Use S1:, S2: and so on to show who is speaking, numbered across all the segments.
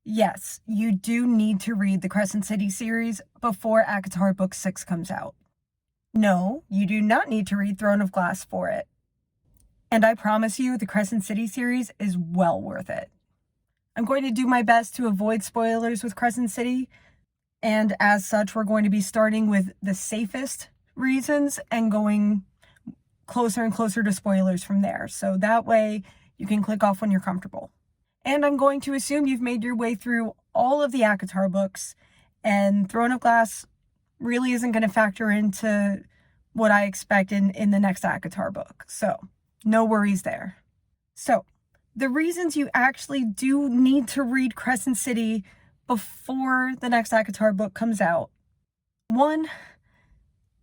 S1: yes, you do need to read the Crescent City series before ACOTAR Book 6 comes out. No, you do not need to read Throne of Glass for it. And I promise you, the Crescent City series is well worth it. I'm going to do my best to avoid spoilers with Crescent City, and as such, we're going to be starting with the safest reasons and going closer and closer to spoilers from there. So that way you can click off when you're comfortable. And I'm going to assume you've made your way through all of the ACOTAR books, and Throne of Glass really isn't going to factor into what I expect in the next ACOTAR book. So no worries there. So the reasons you actually do need to read Crescent City before the next ACOTAR book comes out. One,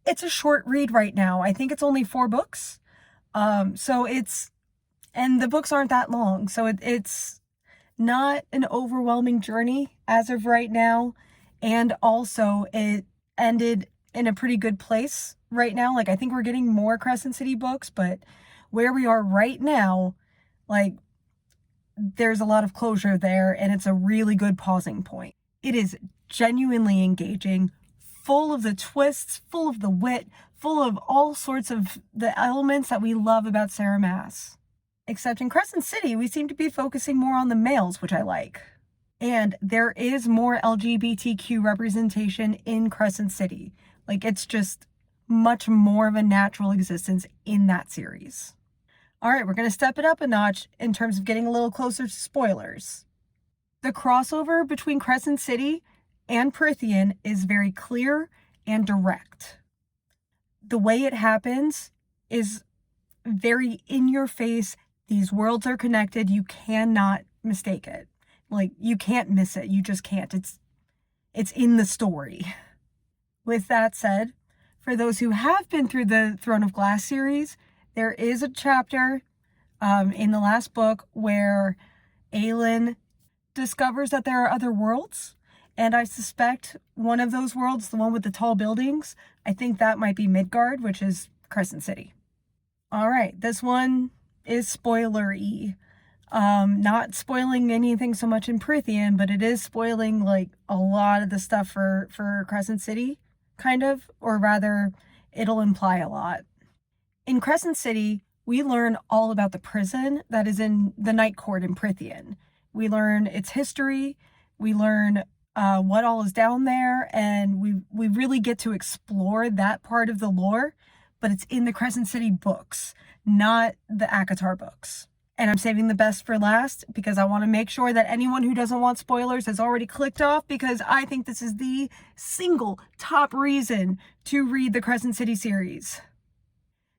S1: it's a short read right now. I think it's only 4 books. And the books aren't that long. So it's not an overwhelming journey as of right now. And also it ended in a pretty good place right now. Like, I think we're getting more Crescent City books, but where we are right now, like, there's a lot of closure there, and it's a really good pausing point. It is genuinely engaging, full of the twists, full of the wit, full of all sorts of the elements that we love about Sarah Maas. Except in Crescent City, we seem to be focusing more on the males, which I like. And there is more LGBTQ representation in Crescent City. Like, it's just much more of a natural existence in that series. All right, we're going to step it up a notch in terms of getting a little closer to spoilers. The crossover between Crescent City and Prythian is very clear and direct. The way it happens is very in your face. These worlds are connected. You cannot mistake it. Like, you can't miss it. You just can't. It's in the story. With that said, for those who have been through the Throne of Glass series, there is a chapter in the last book where Aelin discovers that there are other worlds. And I suspect one of those worlds, the one with the tall buildings, I think that might be Midgard, which is Crescent City. All right, this one is spoilery. Not spoiling anything so much in Prythian, but it is spoiling like a lot of the stuff for Crescent City, kind of, or rather, it'll imply a lot. In Crescent City, we learn all about the prison that is in the Night Court in Prythian. We learn its history, we learn what all is down there, and we really get to explore that part of the lore, but it's in the Crescent City books, not the ACOTAR books. And I'm saving the best for last because I want to make sure that anyone who doesn't want spoilers has already clicked off, because I think this is the single top reason to read the Crescent City series.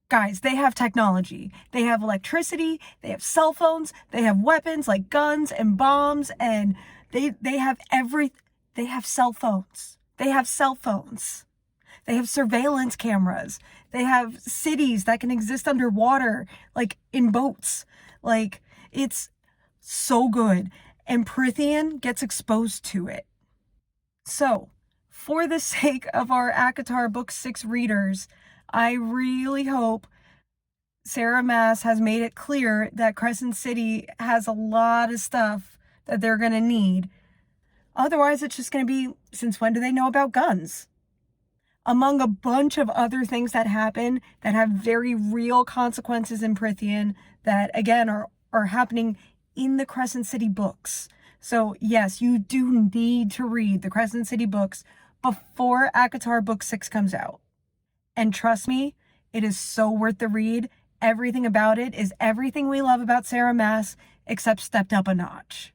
S1: Guys, they have technology. They have electricity, they have cell phones, they have weapons like guns and bombs, and they have they have cell phones. They have cell phones. They have surveillance cameras. They have cities that can exist underwater, like in boats. Like, it's so good. And Prythian gets exposed to it. So, for the sake of our ACOTAR Book 6 readers, I really hope Sarah Maas has made it clear that Crescent City has a lot of stuff that they're going to need. Otherwise, it's just going to be, since when do they know about guns? Among a bunch of other things that happen that have very real consequences in Prythian that, again, are happening in the Crescent City books. So, yes, you do need to read the Crescent City books before ACOTAR Book 6 comes out. And trust me, it is so worth the read. Everything about it is everything we love about Sarah Maas, except stepped up a notch.